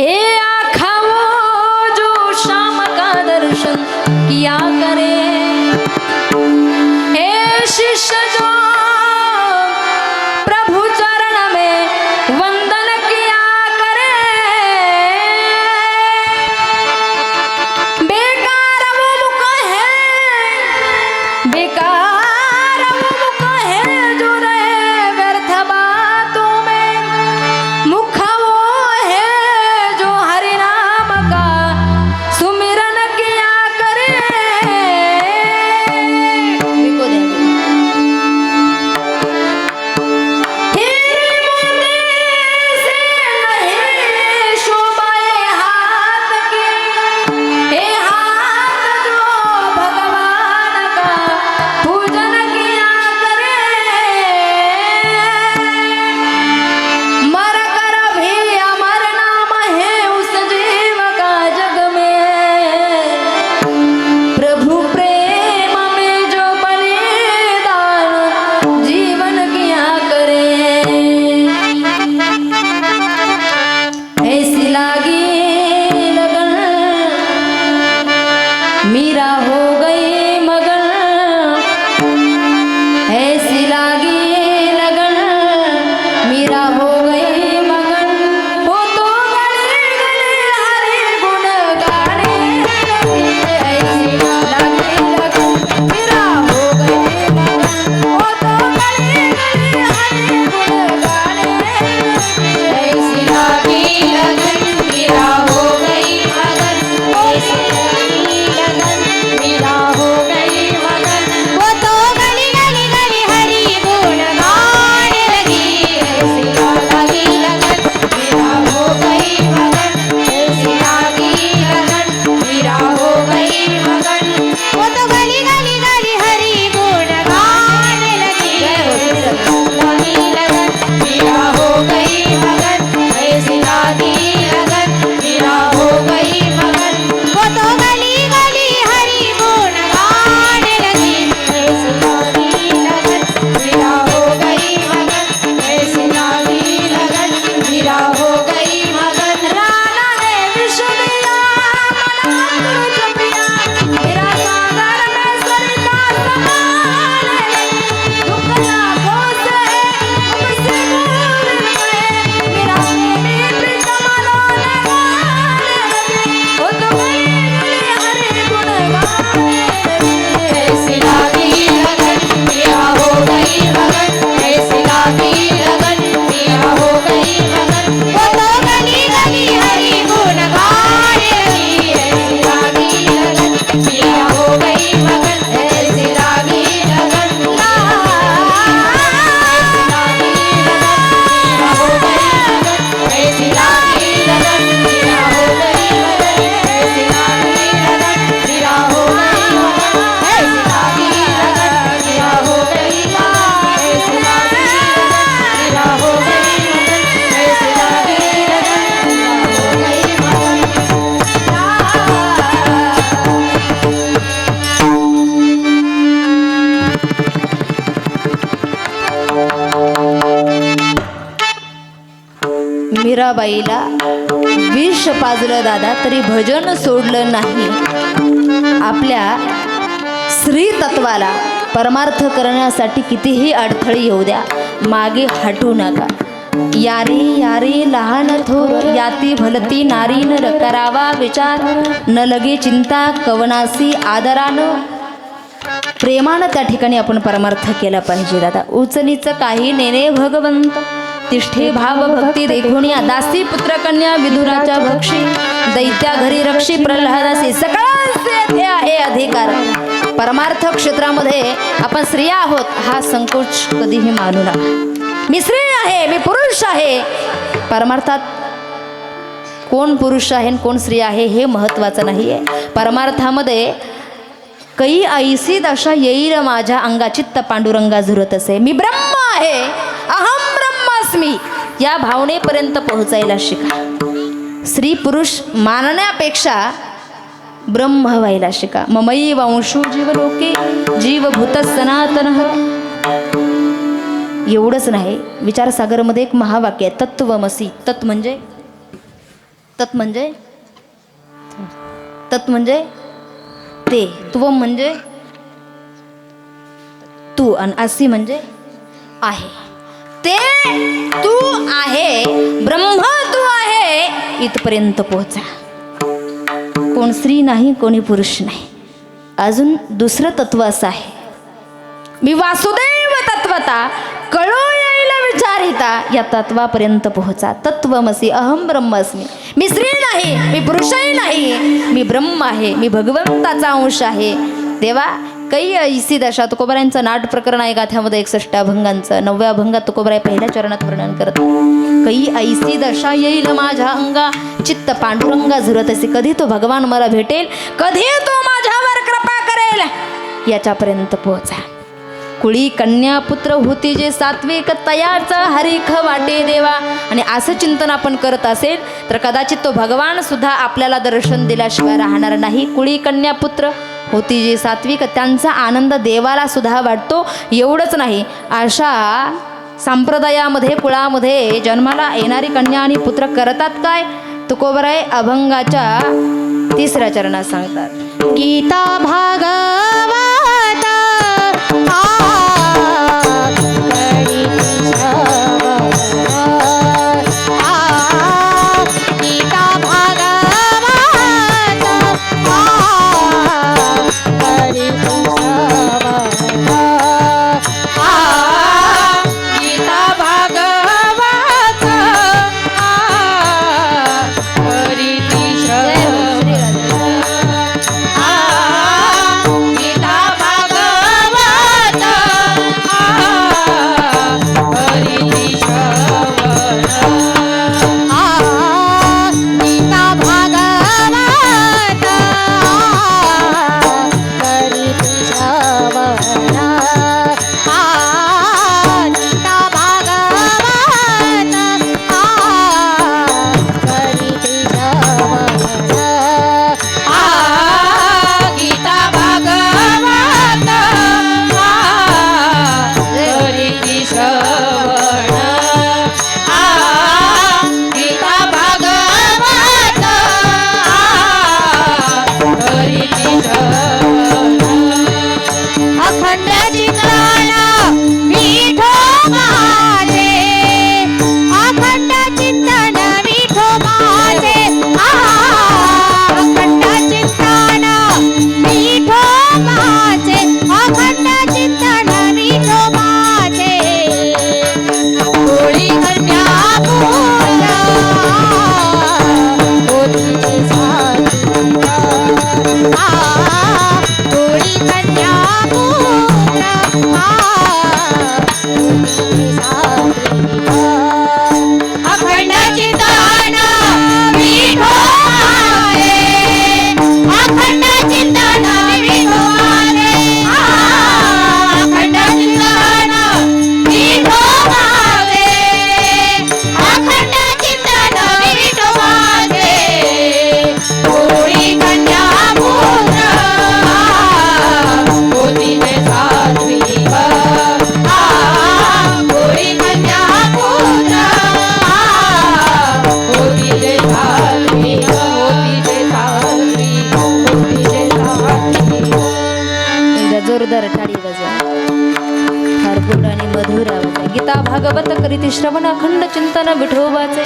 हे आँखा वो जो शाम का दर्शन किया करे, हे शिष्य जो प्रभु चरण में वंदन किया करे, बेकार वो मुख है, बेकार वो मुख है जो रहे व्यर्थ बातों में, मुख वो है जो हरि नाम का सुमिरन किया करे। मीरा हो गई मगन, ऐसी लागी लगन, मीरा हो गई मगन, वो तो गली गली हरि गुण गाने लगी, ऐसी लागी लगन, मीरा हो गई मगन, वो तो गली गली हरि गुण गाने लगी, ऐसी लागी लगन, मीरा हो गई मगन, ऐसी मीरा हो गई मगन, वो तो गली गली गली हरि गुण गाने लगी, ऐसी लागी लगन, मीरा हो गई मगन, ऐसी लागी लगन, मीरा हो गई मगन, वो तो गली गली गली हरि गुण गाने लगी, लागी लगन, मीरा हो गई मगन, ऐसी लागी लगन, मीरा हो गई मगन, वो तो गली गली हरि गुण गाने लगी, ऐसी लागी लगन, मीरा हो गई मगन, ऐसी लागी लगन, मीरा हो गई मगन, राना ने विष दिया मन तुझ प्रिया, मेरा सागर में सरिता समान है, दुख लाखों से मुझसे दूर है, मेरा प्रेमी प्रीतम रोने गाने लगे, वो तो गली गली हरि गुण गाने लगे, ऐसी लागी लगन, मीरा हो गई मगन, ऐसी लागी लगन, मीरा हो गई मगन, वो तो गली गली हरि गुण गाने लगी, ऐसी लागी लगन, मीरा हो गई मगन, ऐसी लागी लगन, मीरा हो गई मगन, ऐसी लागी लगन, मीरा हो गई मगन, ऐसी लागी लगन, मीरा हो गई मगन, ऐसी लागी लगन, मीरा हो गई मगन, ऐसी लागी लगन, मीरा हो गई मगन, ऐसी लागी लगन, मीरा हो गई मगन। मीराबाईला विष पाजलं दादा तरी भजन सोडलं नाही. आपल्या श्री तत्वाला परमार्थ करण्यासाठी कितीही अडथळे येऊ द्या, मागे हटू नका. यारी यारी लहान थोर याती भलती नारी नर, करावा विचार न लगे चिंता कवनासी आदरानं. प्रेमानं त्या ठिकाणी आपण परमार्थ केला पाहिजे दादा. उचनीच काही नेने भगवंत, तिष्ठे भाव भक्ती देखुनिया, दासी पुत्र कन्या विदुराच्या भक्षी, दैत्या घरी रक्षी प्रल्हादासी, सगळ्यांचे येथे आहे अधिकार. परमार्थ क्षेत्रामध्ये आपण स्त्रिया आहोत हा संकोच कधीही मानू नका. मी स्त्री आहे, मी पुरुष आहे. परमार्थात कोण पुरुष आहे कोण स्त्री आहे हे महत्त्वाचं नाही आहे. परमार्थामध्ये कै ऐसी दशा येईल माझ्या अंगाचित्त पांडुरंगा झुरत असे. मी ब्रह्म आहे, अहम ब्रह्मास्मी या भावनेपर्यंत पोहोचायला शिका. स्त्री पुरुष मानण्यापेक्षा ब्रह्म व्हायला शिका. ममई वंशो जीवलोके जीवभूत सनातन. एवढंच नाही, विचारसागरमध्ये एक महावाक्य आहे, तत्वमसी. तत् म्हणजे तत् म्हणजे तत् म्हणजे ते, त्वम म्हणजे तू, आणि असी म्हणजे आहे. ते तू आहे, ब्रह्म तू आहे, इथपर्यंत पोहोचा. कोण स्त्री नाही, कोणी पुरुष नाही. अजून दुसरं तत्व असं आहे, मी वासुदेव तत्वता कळो येईल विचारिता, या तत्वापर्यंत पोहोचा. तत्वमसी अहम ब्रह्मस्मी. मी स्त्री नाही, मी पुरुषही नाही, मी ब्रह्म आहे, मी भगवंताचा अंश आहे. देवा कै ऐसी दशा, तुकोबरायांचं नाट प्रकरण आहे गाथ्यामध्ये 61 अभंगांचं. 9व्या अभंगात तुकोबराय पहिल्या चरणात वर्णन करतात. कै ऐसी दशा येईल माझ्या अंगा, चित्त पांडुरंगा झुरत असे. कधी तो भगवान मला भेटेल, कधी तो माझ्यावर कृपा करेल, याच्यापर्यंत पोहोचा. कुळी कन्या पुत्र होती जे सात्विक, तयाचा हरिख वाटे देवा. आणि असं चिंतन आपण करत असेल तर कदाचित तो भगवान सुद्धा आपल्याला दर्शन दिल्याशिवाय राहणार नाही. कुळी कन्या पुत्र होती जे सात्विक, त्यांचा आनंद देवाला सुद्धा वाटतो. एवढंच नाही, अशा संप्रदायामध्ये कुळामध्ये जन्माला येणारी कन्या आणि पुत्र करतात काय, तुकोबराय अभंगाच्या 3ऱ्या चरणात सांगतात. गीता भागवत भागवत करीती श्रवण अखंड चिंतन विठोबाचे.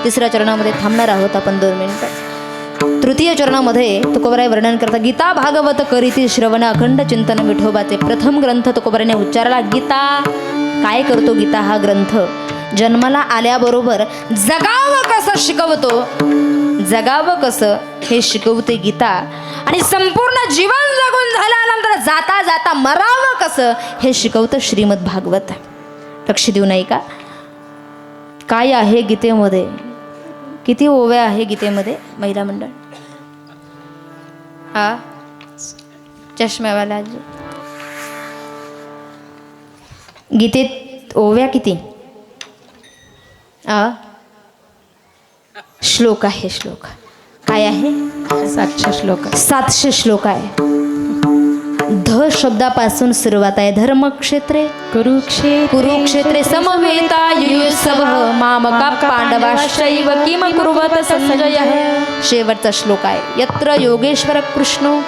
3ऱ्या चरणामध्ये थांबणार आहोत आपण 2 मिनिटं. 3य चरणामध्ये तुकोबराय वर्णन करता गीता भागवत करीती श्रवण अखंड चिंतन विठोबाचे. प्रथम ग्रंथ तुकोबराने उच्चारला गीता. काय करतो गीता हा ग्रंथ? जन्माला आल्याबरोबर जगावं कसं शिकवतो, जगावं कसं हे शिकवते गीता. आणि संपूर्ण जीवन जगून झाल्यानंतर जाता जाता मरावं कसं हे शिकवतं श्रीमद भागवत. लक्ष देऊ नाही का? काय आहे गीतेमध्ये? किती ओव्या आहे गीतेमध्ये महिला मंडळ? हा चष्म्यावाला आजी, गीतेत ओव्या किती? श्लोक आहे. श्लोक काय आहे? 700 श्लोक. 700 श्लोक आहे. ध शब्दापासून सुरुवात आहे. धर्मक्षेत्रे कुरुक्षेत्रे समवेतायुत्सव मामका पांडवाश्चैव किम कुर्वत संजय. शेवटचा श्लोक आहे. यत्र योगेश्वर कृष्ण.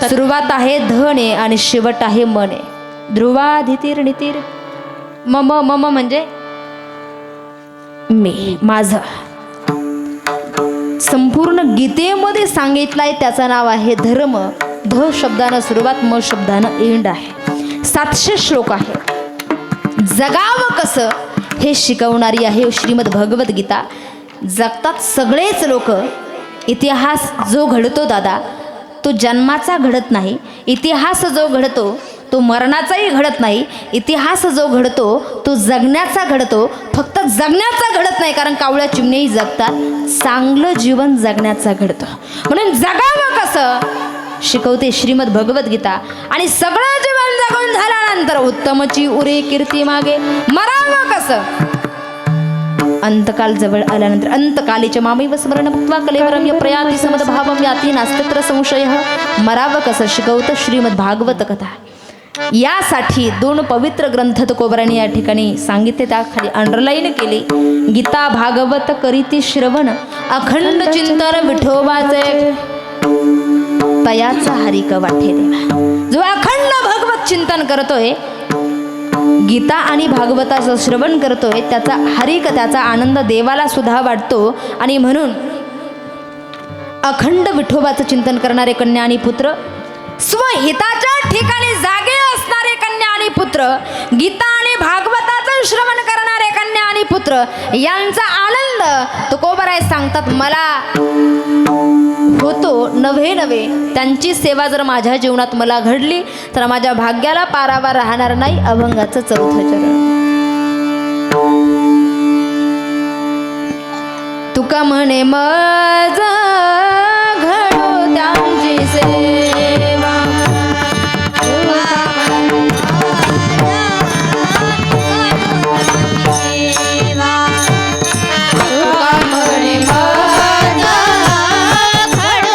सुरुवात आहे धने आणि शेवट आहे मने. ध्रुवाधितीर नितीर. मम मम म्हणजे मी, माझं. संपूर्ण गीतेमध्ये सांगितलंय त्याचं नाव आहे धर्म. ध शब्दानं सुरुवात, म शब्दानं एंड आहे. 700 श्लोक आहे. जगावं कसं हे शिकवणारी आहे श्रीमद भगवत गीता. जगतात सगळेच लोक. इतिहास जो घडतो दादा तो जन्माचा घडत नाही. इतिहास जो घडतो तो मरणाचाही घडत नाही. इतिहास जो घडतो तो जगण्याचा घडतो. फक्त जगण्याचा घडत नाही, कारण कावळ्या चिमण्याही जगतात. चांगलं जीवन जगण्याचा घडतं. म्हणून जगावं कसं शिकवते श्रीमद भगवत गीता. आणि सगळं जीवन जगून झाल्यानंतर उत्तमची उरे कीर्ती मागे मरावं कसं. अंतकाल जवळ आल्यानंतर अंतकालीच्या मामैव स्मरण भक्त्वा कलेवरम य प्रयाति समदभावम याति नास्त्यत्र संशय. मरावं कसं शिकवतं श्रीमद भागवत कथा. यासाठी 2 पवित्र ग्रंथ तुकोबरांनी या ठिकाणी सांगितले, त्याखाली अंडरलाईन केली. गीता भागवत करीती श्रवण अखंड चिंतन विठोबाचे तयाचा हरिक वाटे देवा. जो अखंड भगवत चिंतन करतोय, गीता आणि भागवताचं श्रवण करतोय, त्याचा हरिक, त्याचा आनंद देवाला सुद्धा वाटतो. आणि म्हणून अखंड विठोबाचं चिंतन करणारे कन्या आणि पुत्र, स्वहिताच्या ठिकाणी जागे असणारे कन्या आणि पुत्र, गीता आणि भागवताचं श्रवण करणारे कन्या आणि पुत्र, यांचा आनंद तुकोबराय सांगतात मला होतो नव्हे. त्यांची सेवा जर माझ्या जीवनात मला घडली तर माझ्या भाग्याला पारावा राहणार नाही. अभंगाचं 4थं चरण. तुका म्हणे मज घडो त्यांची सेवा. तुका म्हणे माझा घडो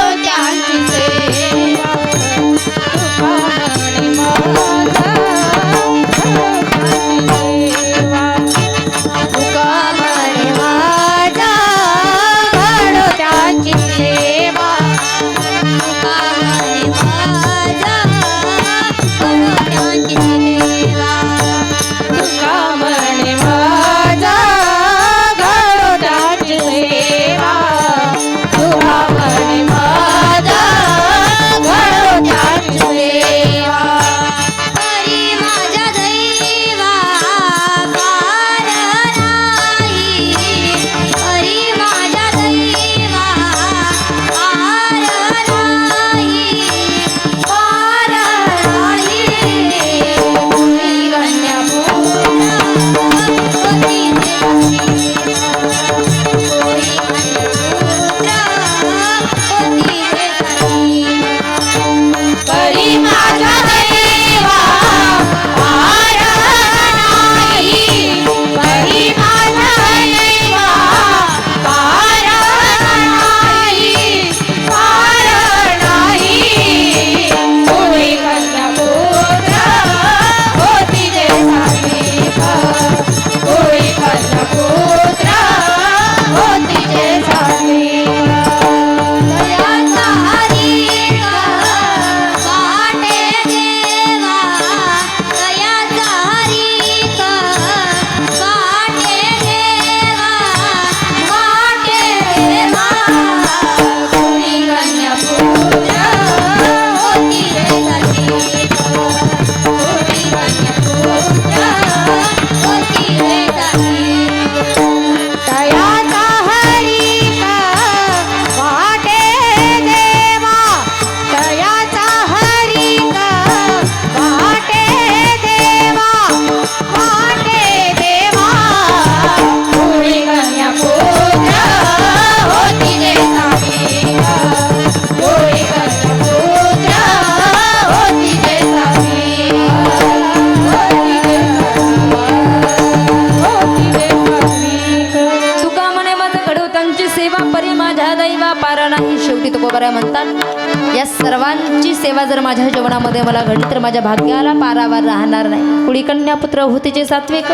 दैवा पार नाही. शेवटी तुकोबराय म्हणतात या सर्वांची सेवा जर माझ्या जीवनामध्ये मला घडली तर माझ्या भाग्याला पारावार राहणार नाही. कुळी कन्या पुत्र होतीचे सात्विक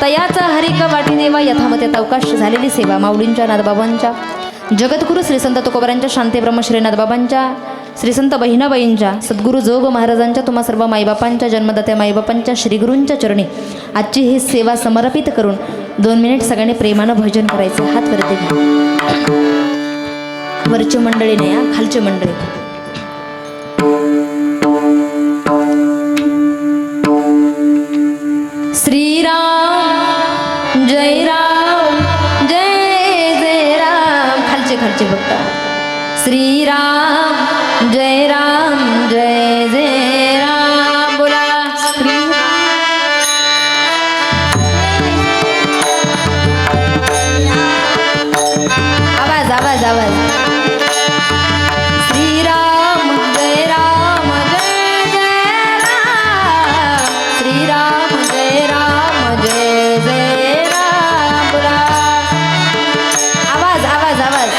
तयाचा हरिक वाटी देवा. यथामते अवकाश झालेली सेवा माऊलींच्या नाथबाबांच्या, जगद्गुरू श्री संत तुकोबरायांच्या, शांतीब्रह्म श्री नाथबाबांच्या, श्री संत बहिणाबाईंच्या, सद्गुरू जोग महाराजांच्या, तुम्हा सर्व माईबापांच्या, जन्मदात्या माईबापांच्या, श्रीगुरूंच्या चरणी आजची ही सेवा समर्पित करून 2 मिनिट सगळ्यांनी प्रेमानं भजन करायचं. हात वरती घ्या. वरची मंडळी नाही हा, खालची मंडळी. श्रीराम जय राम जय जय राम. खालचे बघता. श्रीराम जय राम जय जय राम. बोला आवाज आवाज आवाज. श्रीराम जय राम जय जय राम. श्रीराम जय राम जय जय राम. बोला आवाज आवाज आवाज.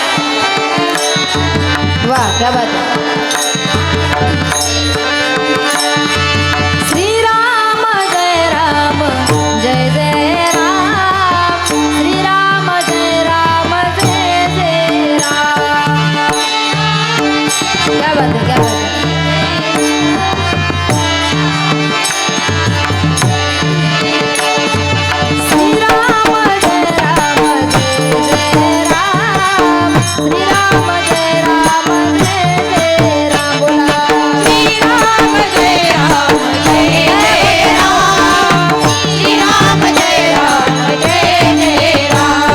वाह क्या बात है. श्रीराम जय राम जय जय राम. श्रीराम जय राम जय जय राम. क्या बात है क्या बात है. श्रीराम जय राम जय जय राम. श्रीराम जय राम जय जय राम. बोला श्रीराम जय राम जय जय राम. श्रीराम जय राम जय जय राम.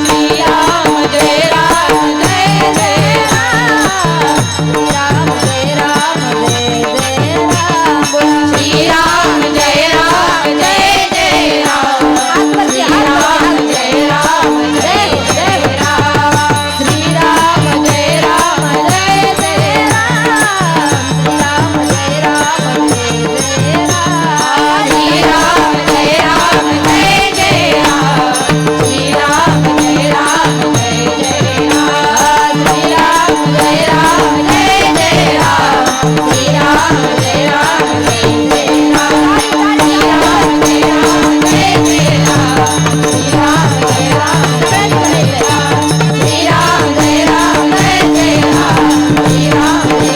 श्रीराम जय राम जय जय राम. राम जय राम जय जय राम. बोला श्रीराम जय राम जय जय राम. श्रीराम जय राम जय जय राम. श्रीराम जय राम जय जय राम. राम जय राम जय जय राम. श्रीराम जय राम जय जय राम. श्रीराम जय राम जय जय राम. श्रीराम जय राम जय जय राम. श्रीराम जय राम जय जय राम. श्रीराम जय राम जय जय राम. श्रीराम जय राम जय जय राम. श्रीराम जय राम जय जय राम. श्रीराम जय राम जय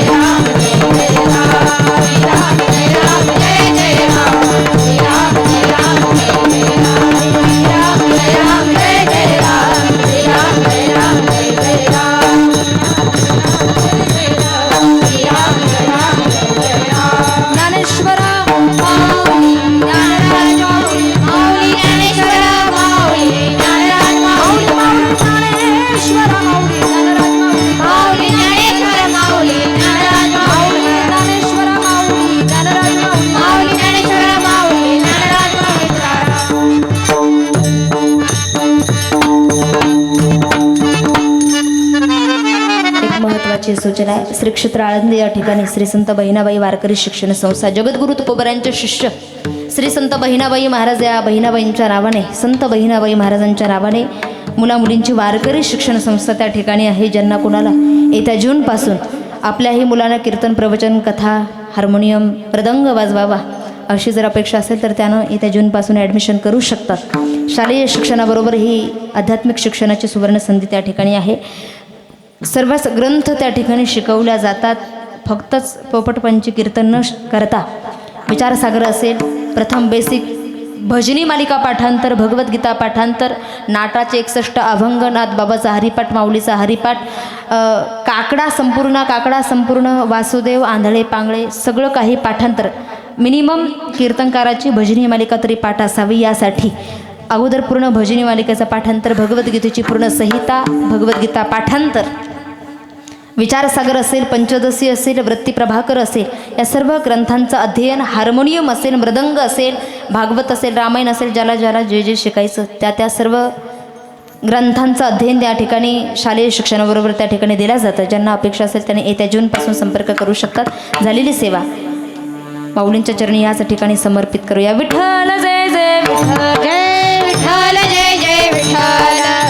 जय राम. श्रीराम जय राम जय जय राम. श्रीराम जय राम जय जय राम. श्रीराम जय राम जय जय राम. श्रीराम जय राम जय जय राम. श्रीराम जय राम जय जय राम. ज्ञानेश्वरा माऊली ज्ञानराज माऊली. माऊली ज्ञानेश्वर माऊली. ज्ञानराज माऊली. ज्ञानेश्वरा माऊली ज्ञानराज माऊली. माऊली ज्ञानेश्वर माऊली. ज्ञानराज माऊली. ज्ञानेश्वरा माऊली ज्ञानराज माऊली. माऊली ज्ञानेश्वर माऊली. ज्ञानराज माऊली. एक महत्त्वाची सूचना आहे. श्री क्षेत्र आळंदी या ठिकाणी श्री संत बहिणाबाई वारकरी शिक्षण संस्था, जगद्गुरू तुकोबरायांचे शिष्य श्री संत बहिणाबाई महाराज या बहिणाबाईंच्या नावाने, संत बहिणाबाई महाराजांच्या नावाने मुलामुलींची वारकरी शिक्षण संस्था त्या ठिकाणी आहे. ज्यांना कोणाला येत्या जूनपासून आपल्याही मुलांना कीर्तन, प्रवचन, कथा, हार्मोनियम, मृदंग वाजवावा अशी जर अपेक्षा असेल तर त्यानं येत्या जूनपासून ॲडमिशन करू शकतात. शालेय शिक्षणाबरोबर ही आध्यात्मिक शिक्षणाची सुवर्ण संधी त्या ठिकाणी आहे. सर्वच ग्रंथ त्या ठिकाणी शिकवल्या जातात. फक्तच पोपटपंची कीर्तन न करता विचारसागर असेल, प्रथम बेसिक भजनी मालिका पाठांतर, भगवद्गीता पाठांतर, नाटाचे 61 अभंग, नाथबाबाचा हरिपाठ, माऊलीचा हरिपाठ, काकडा संपूर्ण, वासुदेव, आंधळे पांगळे सगळं काही पाठांतर. मिनिमम कीर्तनकाराची भजनी मालिका तरी पाठ असावी. यासाठी अगोदर पूर्ण भजनी मालिकेचा पाठांतर, भगवद्गीतेची पूर्ण संहिता, भगवद्गीता पाठांतर, विचारसागर असेल, पंचदशी असेल, वृत्ती प्रभाकर असेल, या सर्व ग्रंथांचं अध्ययन, हार्मोनियम असेल, मृदंग असेल, भागवत असेल, रामायण असेल, ज्याला ज्याला जे जे शिकायचं त्या सर्व ग्रंथांचं अध्ययन त्या ठिकाणी शालेय शिक्षणाबरोबर त्या ठिकाणी दिलं जातं. ज्यांना अपेक्षा असेल त्याने येत्या जूनपासून संपर्क करू शकतात. झालेली सेवा माऊलींच्या चरणी याच ठिकाणी समर्पित करूया. विठ्ठल जय जय विठ्ठल, जय विठ्ठल जय जय विठ्ठल.